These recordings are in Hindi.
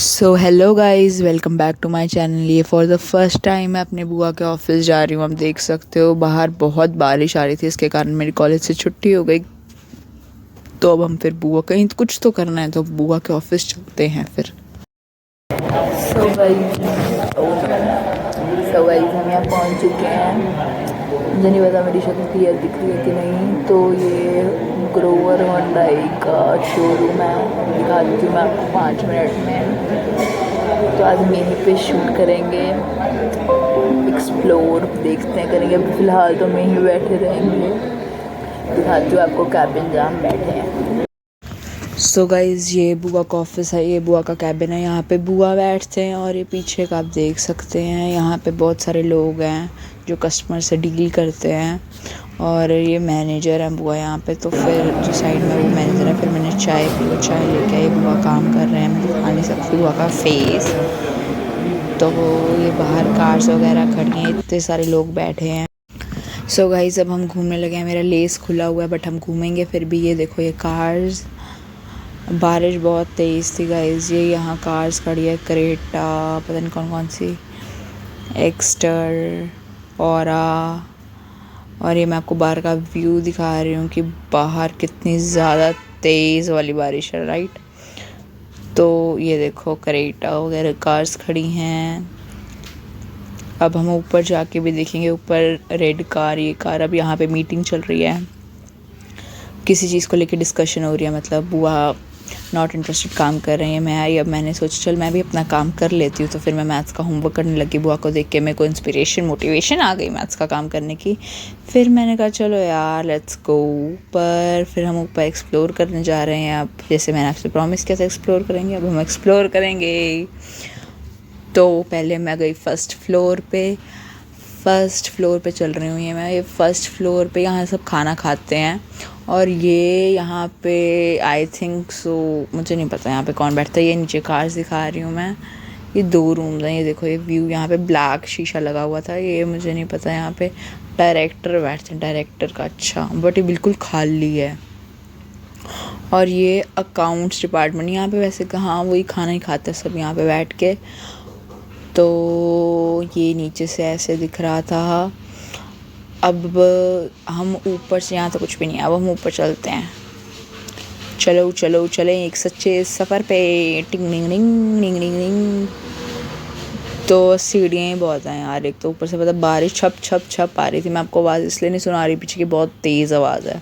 So hello guys, welcome back to my channel. ये फॉर द फर्स्ट टाइम मैं अपने बुआ के ऑफिस जा रही हूँ। आप देख सकते हो बाहर बहुत बारिश आ रही थी, इसके कारण मेरी कॉलेज से छुट्टी हो गई। तो अब हम फिर बुआ कहीं कुछ तो करना है, तो बुआ के ऑफिस चलते हैं फिर। सो गाइस हम यहाँ पहुँच चुके हैं। मुझे नहीं पता मेरी शक्ल क्लियर दिख रही है कि नहीं। तो ये ग्रोवर होंडाई का शोरूम है, दिखा देती हूँ मैं आपको 5 मिनट में। तो आज हम यहीं पे शूट करेंगे, एक्सप्लोर देखते हैं करेंगे। फ़िलहाल तो हम यहीं बैठे रहेंगे, दिखाती हूँ आपको कैबिन जहाँ हम बैठे हैं। सो गाइज़ ये बुआ का ऑफिस है, ये बुआ का कैबिन है। यहाँ पे बुआ बैठते हैं और ये पीछे का आप देख सकते हैं। यहाँ पे बहुत सारे लोग हैं जो कस्टमर से डील करते हैं और ये मैनेजर है बुआ यहाँ पे। तो फिर जो साइड में वो मैनेजर है, फिर मैंने चाय पी, वो चाय लेके आई। बुआ काम कर रहे हैं, मैं दिखा नहीं सकती बुआ का फेस। तो ये बाहर कार्स वगैरह खड़ी हैं, इतने सारे लोग बैठे हैं। सो गाइज़ अब हम घूमने लगे हैं। मेरा लेस खुला हुआ है बट हम घूमेंगे फिर भी। ये देखो ये कार्स, बारिश बहुत तेज़ थी गाइज़। ये यहाँ कार्स खड़ी है, क्रेटा, पता नहीं कौन कौन सी, एक्स्टर, औरा। और ये मैं आपको बाहर का व्यू दिखा रही हूँ कि बाहर कितनी ज़्यादा तेज़ वाली बारिश है, राइट। तो ये देखो क्रेटा वगैरह कार्स खड़ी हैं। अब हम ऊपर जाके भी देखेंगे, ऊपर रेड कार, ये कार। अब यहाँ पे मीटिंग चल रही है, किसी चीज़ को लेके डिस्कशन हो रही है। मतलब बुआ नॉट इंटरेस्टेड काम कर रही है। मैं आई, अब मैंने सोचा चल मैं भी अपना काम कर लेती हूँ। तो फिर मैं मैथ्स का होमवर्क करने लगी। बुआ को देख के मेरे को इंस्पिरेशन, मोटिवेशन आ गई मैथ्स का काम करने की। फिर मैंने कहा चलो यार लेट्स गो ऊपर। फिर हम ऊपर एक्सप्लोर करने जा रहे हैं। अब जैसे मैंने आपसे प्रॉमिस किया था एक्सप्लोर करेंगे, अब हम एक्सप्लोर करेंगे। तो पहले मैं गई फर्स्ट फ्लोर पे चल रही हूँ। ये फर्स्ट फ्लोर पे यहाँ सब खाना खाते हैं। और ये यहाँ पे आई थिंक सो, मुझे नहीं पता यहाँ पे कौन बैठता है। ये नीचे कार्स दिखा रही हूँ मैं। ये 2 रूम्स हैं, ये देखो ये व्यू। यहाँ पे ब्लैक शीशा लगा हुआ था, ये मुझे नहीं पता। यहाँ पे डायरेक्टर बैठते हैं, डायरेक्टर का। अच्छा, बट ये बिल्कुल खाली है। और ये अकाउंट्स डिपार्टमेंट, यहाँ पे वैसे कहाँ वही खाना ही खाते हैं सब यहाँ पे बैठ के। तो ये नीचे से ऐसे दिख रहा था। अब हम ऊपर से, यहाँ तो कुछ भी नहीं है, अब हम ऊपर चलते हैं। चलो चलो चलें एक सच्चे सफ़र पे। टिंग टिंग टिंग टिंग टिंग टिंग। तो सीढ़ियाँ बहुत हैं यार। एक तो ऊपर से पता बारिश छप छप छप आ रही थी। मैं आपको आवाज़ इसलिए नहीं सुना रही, पीछे की बहुत तेज़ आवाज़ है।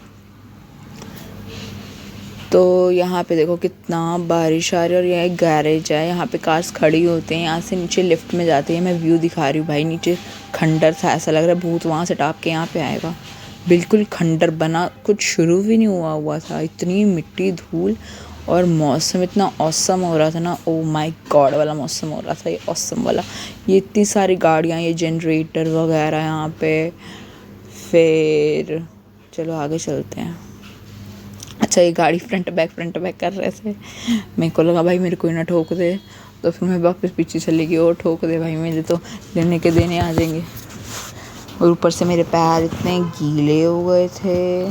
तो यहाँ पे देखो कितना बारिश आ रही है। और यहाँ एक गैरेज है, यहाँ पे कार्स खड़ी होती हैं। यहाँ से नीचे लिफ्ट में जाती है। मैं व्यू दिखा रही हूँ भाई, नीचे खंडर था, ऐसा लग रहा है भूत वहाँ से टाप के यहाँ पे आएगा। बिल्कुल खंडर बना, कुछ शुरू भी नहीं हुआ था। इतनी मिट्टी धूल, और मौसम इतना ऑसम हो रहा था ना, ओ माय गॉड वाला मौसम हो रहा था, ये ऑसम वाला। ये इतनी सारी गाड़ियाँ, ये जनरेटर वगैरह यहाँ पे। फिर चलो आगे चलते हैं। अच्छा, ये गाड़ी फ्रंट बैक कर रहे थे। मेरे को लगा भाई मेरे को ना ठोक दे, तो फिर मैं वापस पीछे चली गई। और ठोक दे भाई, मेरे तो लेने के देने आ जाएंगे। और ऊपर से मेरे पैर इतने गीले हो गए थे।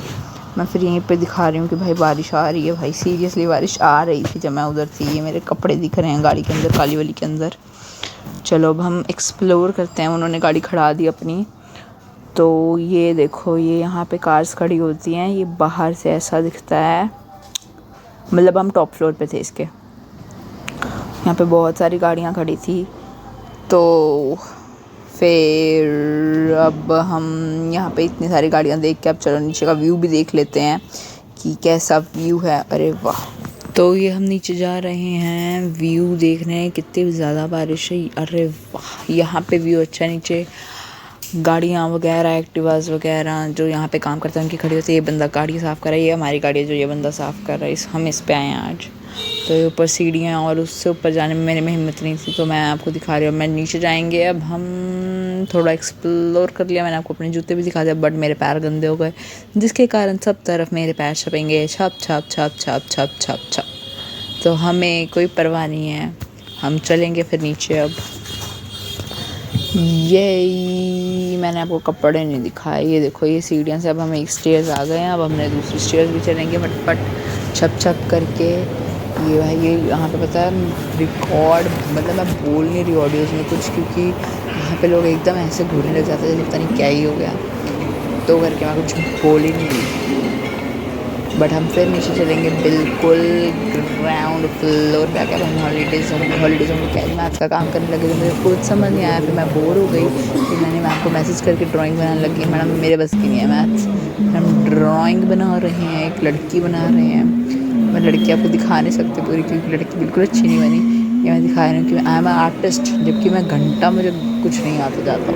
मैं फिर यहीं पे दिखा रही हूँ कि भाई बारिश आ रही है। भाई सीरियसली बारिश आ रही थी जब मैं उधर थी। ये मेरे कपड़े दिख रहे हैं गाड़ी के अंदर, काली वाली के अंदर। चलो अब हम एक्सप्लोर करते हैं। उन्होंने गाड़ी खड़ा दी अपनी। तो ये देखो, ये यहाँ पे कार्स खड़ी होती हैं। ये बाहर से ऐसा दिखता है, मतलब हम टॉप फ्लोर पे थे इसके। यहाँ पे बहुत सारी गाड़ियाँ खड़ी थी। तो फिर अब हम यहाँ पे इतनी सारी गाड़ियाँ देख के अब चलो नीचे का व्यू भी देख लेते हैं कि कैसा व्यू है। अरे वाह। तो ये हम नीचे जा रहे हैं व्यू देखने। कितनी ज़्यादा बारिश है। अरे वाह, यहाँ पे व्यू अच्छा है। नीचे गाड़ियाँ वगैरह, एक्टिवास वगैरह जो यहाँ पे काम करते हैं उनकी खड़ी होती है। ये बंदा गाड़ी साफ़ कर रहा है, ये हमारी गाड़ी है जो ये बंदा साफ़ कर रहा है। हम इस पे आए हैं आज। तो ये ऊपर सीढ़ियाँ, और उससे ऊपर जाने में मेरे में हिम्मत नहीं थी, तो मैं आपको दिखा रही हूँ। मैं नीचे जाएंगे। अब हम थोड़ा एक्सप्लोर कर लिया। मैंने आपको अपने जूते भी दिखा दिया, बट मेरे पैर गंदे हो गए, जिसके कारण सब तरफ मेरे पैर छपेंगे, छप छप छप छप छप छप छप। तो हमें कोई परवाह नहीं है, हम चलेंगे फिर नीचे। अब ये मैंने आपको कपड़े नहीं दिखाए। ये देखो ये सीढ़ियाँ से अब हम एक स्टेयर्स आ गए हैं। अब हमने दूसरी स्टेयर्स भी चलेंगे फटफट छप छप करके। ये भाई ये यहाँ पे पता है रिकॉर्ड, मतलब मैं बोल नहीं रही ऑडियोज़ में कुछ, क्योंकि यहाँ पे लोग एकदम ऐसे घूरने लग जाते हैं जैसे पता नहीं क्या ही हो गया, तो करके मैं कुछ बोल ही नहीं रही। बट हम फिर नीचे चलेंगे बिल्कुल ग्राउंड फ्लोर पे आकर हम हॉलीडेज़ में क्या मैथ्स का काम करने लगे, तो मुझे कुछ समझ नहीं आया। फिर मैं बोर हो गई, फिर मैंने मैम को मैसेज करके ड्राइंग बनाने लगी। मैडम मेरे बस की नहीं है मैथ्स, हम ड्राइंग बना रहे हैं, एक लड़की बना रहे हैं। मैं लड़की आपको दिखा नहीं सकती पूरी, क्योंकि लड़की बिल्कुल अच्छी नहीं बनी। ये मैं दिखा रही हूँ कि आई एम आर्टिस्ट, जबकि मैं घंटा मुझे कुछ नहीं आता जाता।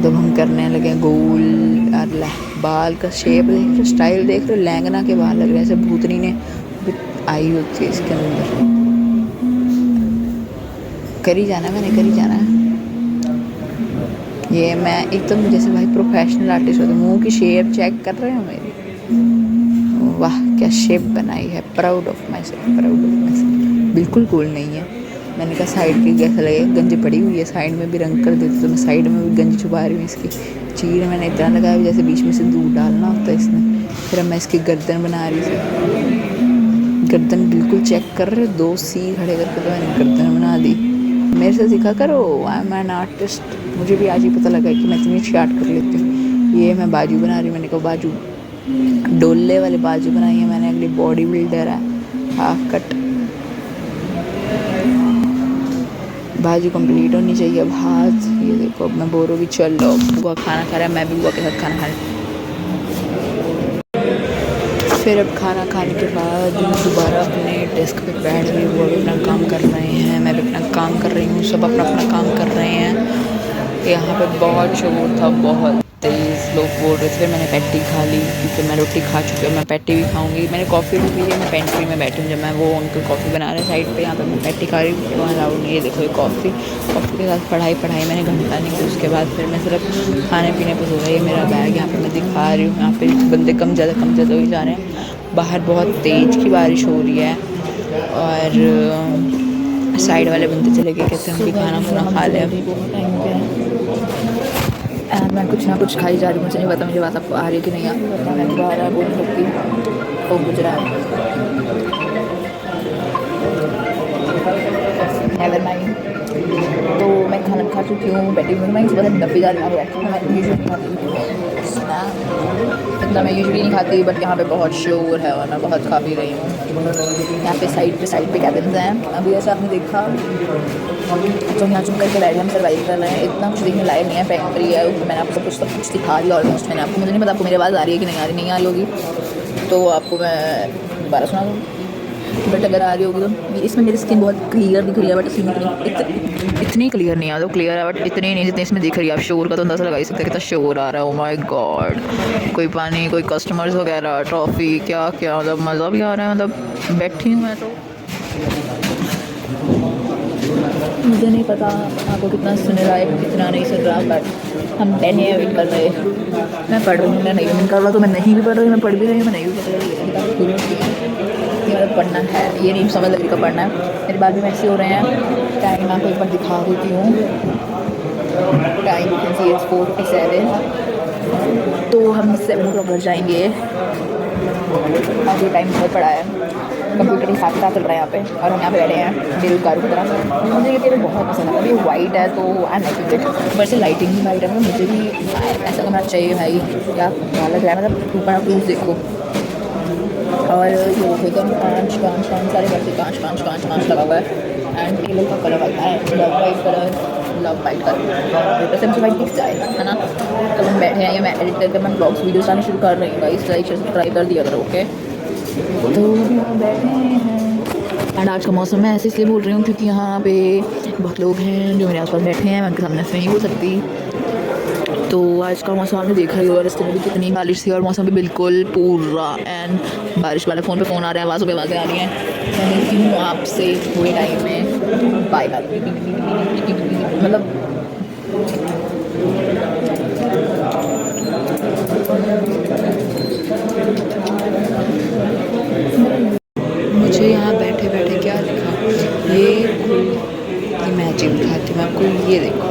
जब हम करने लगे गोल यार, बाल का शेप देख रहे हो, स्टाइल देख रहे हो, लहंगना के बाल लग रहे हैं ऐसे भूतनी ने आई होती है इसके अंदर। करी जाना, मैंने करी जाना है। ये मैं एकदम जैसे भाई प्रोफेशनल आर्टिस्ट होते, मुंह की शेप चेक कर रहे हो मेरी, वाह क्या शेप बनाई है, proud of my self, proud of my self. बिल्कुल कूल नहीं है। मैंने कहा साइड की कैसा लगे, गंज पड़ी हुई है, साइड में भी रंग कर देती, तो मैं साइड में भी गंज छुपा रही हूँ इसकी। चीर मैंने इतना लगाया जैसे बीच में से दूध डालना होता है इसमें। फिर अब मैं इसकी गर्दन बना रही थी, गर्दन बिल्कुल चेक कर रहे, 2 सी खड़े करके तो मैंने गर्दन बना दी। मेरे से सीखा करो, आई एम एन आर्टिस्ट। मुझे भी आज ही पता लगा कि मैं इतनी शार्ट कर लेती हूँ। ये मैं बाजू बना रही हूँ, मैंने कहा बाजू डोले वाले बाजू बनाई है मैंने, अगली बॉडी बिल्डर है, हाफ कट बाजू कंप्लीट होनी चाहिए। अब हाथ ये देखो, अब मैं बोर होगी, चल लो बुआ खाना खा रहा है, मैं भी बुआ के साथ खाना खा रही। फिर अब खाना खाने के बाद दोबारा अपने डेस्क पे बैठ गई, वो भी अपना काम कर रहे हैं, मैं भी अपना काम कर रही हूँ, सब अपना अपना काम कर रहे हैं। यहाँ पे बहुत शोर था, बहुत तेज़ लोग बोल रहे थे। मैंने पैटी खा ली, क्योंकि मैं रोटी खा चुकी हूँ, मैं पैटी भी खाऊंगी। मैंने कॉफ़ी भी पी ली, मैं पेंट्री में बैठी हूँ, जब मैं वो उनको कॉफ़ी बना रहे साइड पे, यहाँ पे मैं पैटी खा रही हूँ, वहाँ अलाउड नहीं है। देखो ये कॉफ़ी के साथ पढ़ाई मैंने घंटा नहीं की। उसके बाद फिर मैं सिर्फ खाने पीने पर सो रहा है। ये मेरा बैग यहाँ पर मैं दिखा रही हूँ, यहाँ पे बंदे कम ज़्यादा हो ही जा रहे हैं। बाहर बहुत तेज़ की बारिश हो रही है, और साइड वाले बंदे चले गए, कहते हैं हम भी खाना खा लें अभी। एंड मैं कुछ ना कुछ खाई जा रही हूँ, मुझे नहीं पता मुझे बात आपको आ रही है कि नहीं आ रही है। मैं दोबारा बोल सकती हूँ वो गुजरात नेवर माइंड। तो मैं खाना खा चुकी हूँ, बैठी हूँ, मैं सुबह से डब्बी जा रही हूँ, बैठी हूँ। मैं यूजुअली नहीं खाती इतना, मैं यूजुअली नहीं खाती, बट यहाँ पे बहुत शोर है और मैं बहुत खा पी रही हूँ। यहाँ पे साइड पे कैबिन्स हैं। अभी ऐसा आपने देखा तो यहाँ चुप करके बैठे हम सर्वाइव कर रहे हैं। इतना कुछ देखने लायक नहीं है, फैक्ट्री है, मैंने आपको सब कुछ दिखा दिया ऑलमोस्ट। मैंने आपको, मुझे नहीं पता आपको मेरी आवाज़ आ रही है कि नहीं आ रही, नहीं आ रही होगी तो आपको मैं दोबारा सुना दूँगी, बट अगर आ रही होगी तो। इसमें मेरी स्किन बहुत क्लियर दिख रही है, बट इतनी क्लियर नहीं आ, तो क्लियर है बट इतनी नहीं जितनी इसमें दिख रही है। आप शोर का तो अंदाज़ा लगा ही सकते हैं कितना शोर आ रहा है। ओ माय गॉड, कोई पानी, कोई कस्टमर्स वगैरह, ट्रॉफी, क्या क्या, मतलब मज़ा भी आ रहा है। मतलब बैठी हूँ मैं तो, मुझे नहीं पता आपको कितना सुन रहा है, कितना नहीं सुन रहा, बट हम बैठे हैं, वेट कर रहे हैं। मैं पढ़ रही हूँ, मैं नहीं भी कर रहा तो मैं नहीं भी पढ़ रही, मैं पढ़ भी रही हूँ, मैं नहीं भी पढ़ रही। ये मतलब पढ़ना है, ये नहीं समझ लग रही का पढ़ना है। मेरे बाल भी वैसे हो रहे हैं। टाइम आपको एक बार दिखा देती हूँ, टाइम 4:47, तो हम 7 o'clock घर जाएंगे। अभी टाइम बहुत बड़ा है, कंप्यूटर के साथ चल रहा है यहाँ पे, और हम यहाँ पे बैठे हैं बेरोजगारों की तरह। मुझे ये टेबल बहुत पसंद है, ये वाइट है तो आई लाइक इट, वैसे लाइटिंग भी वाइट है, मुझे भी ऐसा करना चाहिए भाई। क्या लग रहा है, मतलब ऊपर आप प्रूफ देखो, और ये एकदम कांच सारे वैसे कांच लगा हुआ है। एंड टेबल का कलर वाइट है, लव वाइट कलर, तो मुझे वाइट दिख जाए, है ना। तो हम बैठे हैं, ये मैं एडिट करके मैं ब्लॉग्स वीडियोस आने शुरू कर रही हूँ गाइस, लाइक सब्सक्राइब कर दिया करो, ओके। तो हम बैठे हैं, एंड आज का मौसम मैं ऐसे इसलिए बोल रही हूँ क्योंकि यहाँ पे बहुत लोग हैं जो मेरे आसपास बैठे हैं, मैं उनके सामने से नहीं बोल सकती। तो आज का मौसम आपने देखा ही होगा, रास्ते में भी कितनी बारिश थी, और मौसम भी बिल्कुल पूरा एंड बारिश वाला। फ़ोन पे फ़ोन आ रहा है, आवाज़ों पे आवाज़ें आ रही हैं। मैं मिलती हूँ आपसे थोड़े टाइम में, बाय बाय। मतलब मुझे यहाँ बैठे बैठे क्या दिखा, ये मैजिक दिखाती हूँ आपको, ये देखो,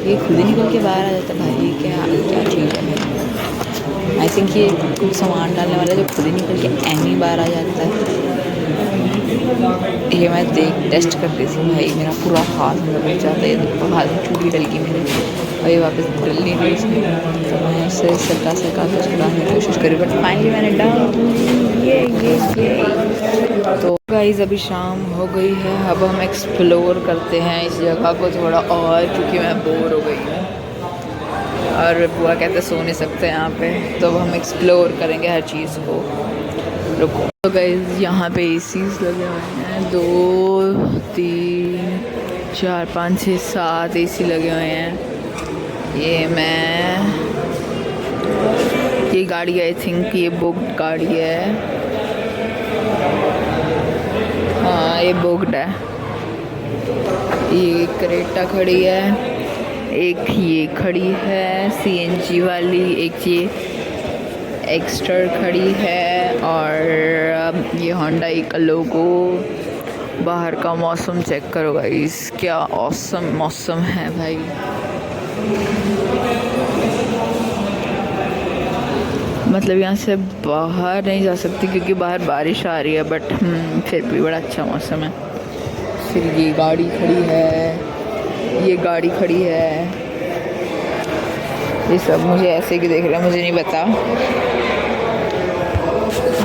ये खुद ही निकल के बाहर आ जाता है भाई। क्या चीज़ है, आई थिंक ये कुछ सामान डालने वाला जो खुद ही निकल के ऐनी बाहर आ जाता है। ये मैं टेस्ट कर रही थी भाई, मेरा पूरा हाथ अंदर लग जाता है, देखो हाथ में चूड़ी डल गई मेरे और ये वापस डल नहीं रही इसमें, तो मैं इसे सरका के छुड़ाने की कोशिश करी, बट फाइनली मैंने डाल ये। तो गाइस अभी शाम हो गई है, अब हम एक्सप्लोर करते हैं इस जगह को थोड़ा और, क्योंकि मैं बोर हो गई हूँ और बुआ कहते सो नहीं सकते यहाँ पे, तो अब हम एक्सप्लोर करेंगे हर चीज़ को। रुको। तो गाइस यहाँ पे एसीज लगे हुए हैं, 2 3 4 5 6 7 एसी लगे हुए हैं। ये गाड़ी आई थिंक ये बुक्ड गाड़ी है, हाँ ये बुक्ड है। ये क्रेटा खड़ी है, एक ये खड़ी है सीएनजी वाली, एक ये एक्स्ट्रा खड़ी है, और ये होंडा का लोगो। बाहर का मौसम चेक करो गाइस, क्या ऑसम मौसम है भाई। मतलब यहाँ से बाहर नहीं जा सकती क्योंकि बाहर बारिश आ रही है, बट फिर भी बड़ा अच्छा मौसम है। फिर ये गाड़ी खड़ी है, ये गाड़ी खड़ी है, ये सब मुझे ऐसे कि देख रहे हैं, मुझे नहीं पता,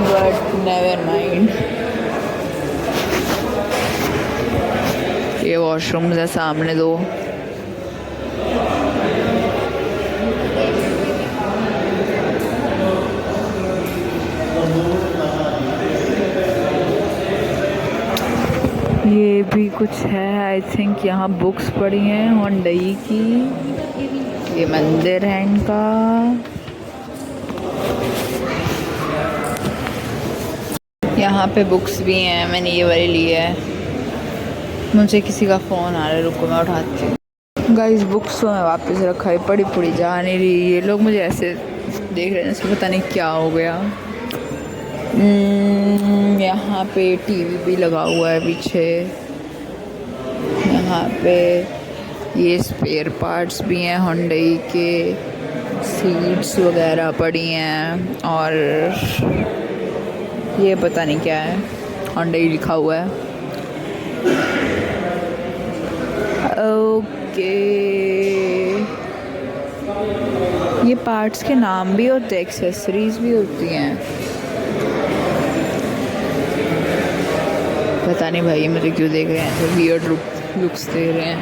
बट नेवर माइंड। ये वॉशरूम्स है सामने 2। ये भी कुछ है आई थिंक, यहाँ बुक्स पड़ी हैं होंडई की। ये मंदिर है इनका। यहाँ पे बुक्स भी हैं, मैंने ये वाली ली है। मुझे किसी का फ़ोन आ रहा है, रुको मैं उठाती हूँ। गाइस बुक्स तो मैं वापस रखा है, पड़ी जा नहीं रही। ये लोग मुझे ऐसे देख रहे हैं जैसे पता नहीं क्या हो गया। यहाँ पे टीवी भी लगा हुआ है पीछे। यहाँ पे ये स्पेयर पार्ट्स भी हैं होंडई के, सीट्स वगैरह पड़ी हैं, और ये पता नहीं क्या है, होंडई लिखा हुआ है। ओके, ये पार्ट्स के नाम भी होते हैं, एक्सेसरीज भी होती हैं। पता नहीं भाई मुझे क्यों देख रहे हैं, तो वियर्ड लुक्स दे रहे हैं,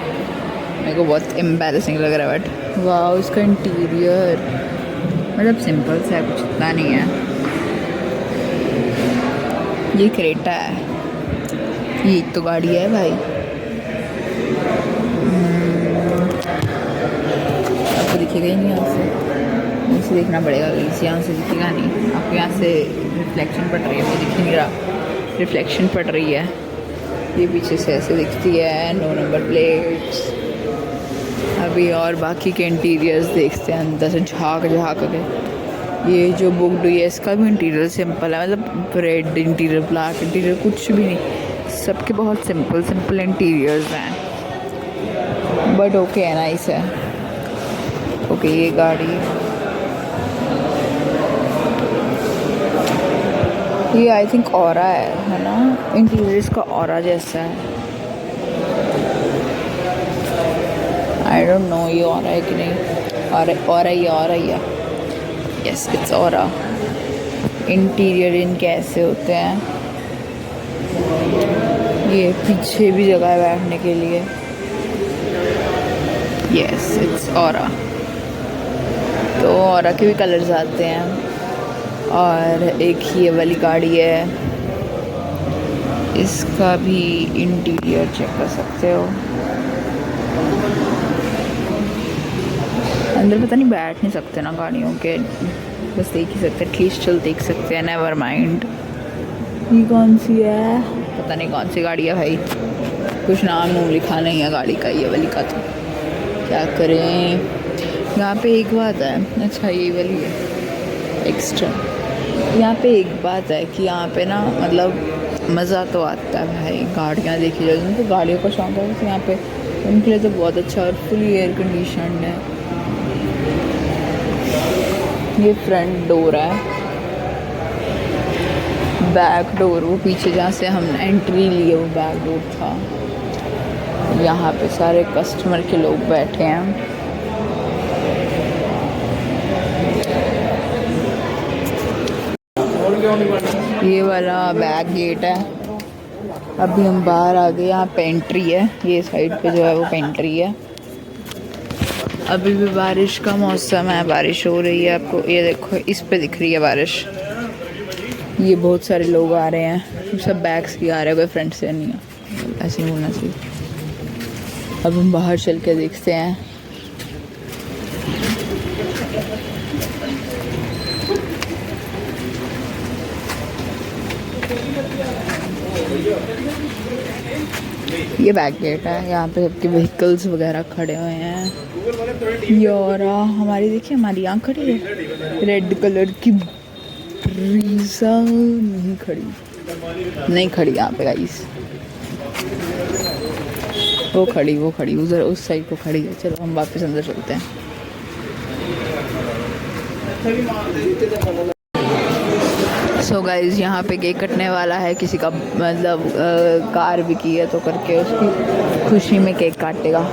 मेरे को बहुत एम्बैरेसिंग लग रहा है। बट वाह, इसका इंटीरियर मतलब सिंपल सा है, कुछ इतना नहीं है। ये क्रेटा है, ये तो गाड़ी है भाई। आपको दिखेगा ही नहीं, यहाँ से देखना पड़ेगा, यहाँ से दिखेगा नहीं आपको, यहाँ से रिफ्लेक्शन पड़ रही है, मुझे दिख नहीं रहा, रिफ्लेक्शन पड़ रही है। ये पीछे से ऐसे दिखती है, 9 नंबर प्लेट्स। अभी और बाकी के इंटीरियर्स देखते हैं, अंदर से झाँक के। ये जो बुक हुई है इसका भी इंटीरियर सिंपल है, मतलब रेड इंटीरियर, ब्लैक इंटीरियर, कुछ भी नहीं, सबके बहुत सिंपल इंटीरियर्स हैं, बट ओके है, नाइस है। ओके, ये गाड़ी, ये आई थिंक ऑरा है ना, इंटीरियर इसका ऑरा जैसा है। आई डोंट नो ये ऑरा है कि नहीं, ऑरा ही है। Yes it's aura. इंटीरियर इनके ऐसे होते हैं। ये पीछे भी जगह है बैठने के लिए। Yes it's aura. तो ऑरा के भी कलर्स आते हैं। और एक ये वाली गाड़ी है, इसका भी इंटीरियर चेक कर सकते हो। अंदर पता नहीं बैठ नहीं सकते ना गाड़ियों के, बस देख ही सकते, एटलीस्ट चल देख सकते हैं, नेवर माइंड। ये कौन सी है, पता नहीं कौन सी गाड़ी है भाई, कुछ नाम लिखा नहीं है गाड़ी का, ये वाली का, तो क्या करें। यहाँ पे एक बात है, अच्छा ये वाली है एक्स्ट्रा। यहाँ पे एक बात है कि यहाँ पे ना मतलब मज़ा तो आता है भाई, गाड़ियाँ देखी जाए, उनको गाड़ियों का शौक है तो यहाँ पे उनके लिए तो बहुत अच्छा, और फुली एयर कंडीशनड है। ये फ्रंट डोर है, बैक डोर, वो पीछे जहाँ से हम एंट्री लिए वो बैक डोर था। यहाँ पे सारे कस्टमर के लोग बैठे हैं। ये वाला बैक गेट है। अभी हम बाहर आ गए, यहाँ पेंट्री है, ये साइड पे जो है वो पेंट्री है। अभी भी बारिश का मौसम है, बारिश हो रही है। आपको ये देखो, इस पे दिख रही है बारिश। ये बहुत सारे लोग आ रहे हैं, सब बैग्स की आ रहे हैं, कोई फ्रंट से नहीं है, ऐसे नहीं होना चाहिए। अब हम बाहर चल के देखते हैं। ये बैक गेट है, यहाँ पे सबके व्हीकल्स वगैरह खड़े हुए हैं। और हमारी देखिए, हमारी यहाँ खड़ी है रेड कलर की ब्रीजा, नहीं खड़ी यहाँ पे गाइस। वो खड़ी उधर उस साइड को खड़ी है। चलो हम वापस अंदर चलते हैं। सो गाइज, यहाँ पे केक कटने वाला है किसी का, मतलब कार भी की है तो करके उसकी खुशी में केक काटेगा।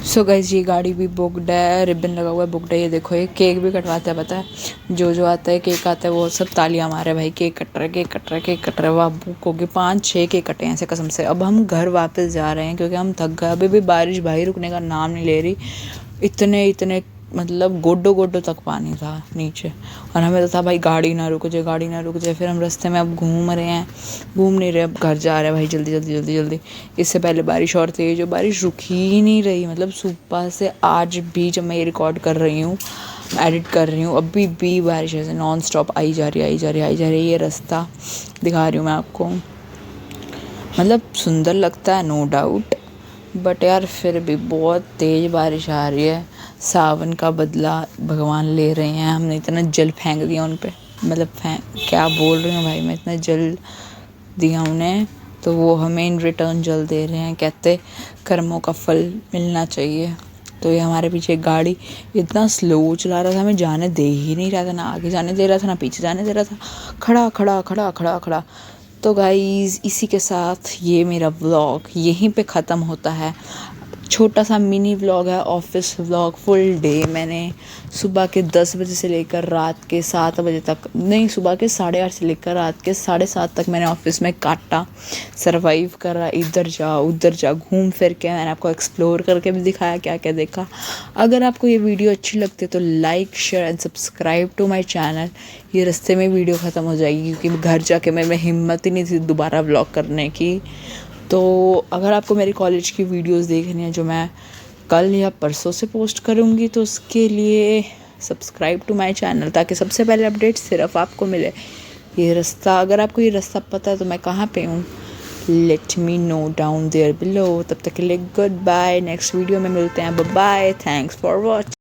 सो गाइज, ये गाड़ी भी बुकड है, रिबन लगा हुआ है, बुकड है। ये देखो, ये केक भी कटवाता है, पता है। जो आता है केक आता है वो सब तालियां मारे, भाई केक कट रहा है, केक कट रहा है, केक कट रहा है। वाह, बुक हो गए 5-6 केक कटे हैं ऐसे कसम से। अब हम घर वापस जा रहे हैं क्योंकि हम थक गए। अभी भी बारिश भाई रुकने का नाम नहीं ले रही। इतने मतलब गोडो गोडो तक पानी था नीचे, और हमें तो था भाई गाड़ी ना रुक जाए, गाड़ी ना रुक जाए। फिर हम रास्ते में अब घूम नहीं रहे, अब घर जा रहे हैं भाई, जल्दी जल्दी जल्दी जल्दी। इससे पहले बारिश और तेज, जो बारिश रुक ही नहीं रही, मतलब सुबह से आज भी जब मैं ये रिकॉर्ड कर रही हूँ, एडिट कर रही हूँ, अभी भी बारिश ऐसे नॉन स्टॉप आई जा रही है। ये रास्ता दिखा रही हूँ मैं आपको, मतलब सुंदर लगता है नो डाउट, बट यार फिर भी बहुत तेज़ बारिश आ रही है। सावन का बदला भगवान ले रहे हैं। हमने इतना जल फेंक दिया उन पे, मतलब क्या बोल रही हूँ भाई मैं, इतना जल दिया उन्हें, तो वो हमें इन रिटर्न जल दे रहे हैं। कहते कर्मों का फल मिलना चाहिए। तो ये हमारे पीछे एक गाड़ी इतना स्लो चला रहा था, हमें जाने दे ही नहीं रहा था, ना आगे जाने दे रहा था ना पीछे जाने दे रहा था, खड़ा। तो गाइज़, इसी के साथ ये मेरा व्लॉग यहीं पे ख़त्म होता है। छोटा सा मिनी व्लॉग है, ऑफिस व्लॉग। फुल डे मैंने सुबह के 10 बजे से लेकर रात के 7 बजे तक, नहीं, सुबह के 8:30 से लेकर रात के 7:30 तक मैंने ऑफिस में काटा, सरवाइव करा। इधर जा उधर जा, घूम फिर के मैंने आपको एक्सप्लोर करके भी दिखाया क्या क्या देखा। अगर आपको ये वीडियो अच्छी लगती है तो like, share and subscribe to my channel. ये रास्ते में वीडियो ख़त्म हो जाएगी क्योंकि घर जाके मेरे हिम्मत ही नहीं थी दोबारा व्लॉग करने की। तो अगर आपको मेरी कॉलेज की वीडियोस देखनी है जो मैं कल या परसों से पोस्ट करूँगी, तो उसके लिए सब्सक्राइब टू माय चैनल, ताकि सबसे पहले अपडेट सिर्फ आपको मिले। ये रास्ता, अगर आपको ये रास्ता पता है तो मैं कहाँ पे हूँ, let me know down there below. तब तक के लिए गुड बाय, नेक्स्ट वीडियो में मिलते हैं, bye bye, thanks for watching.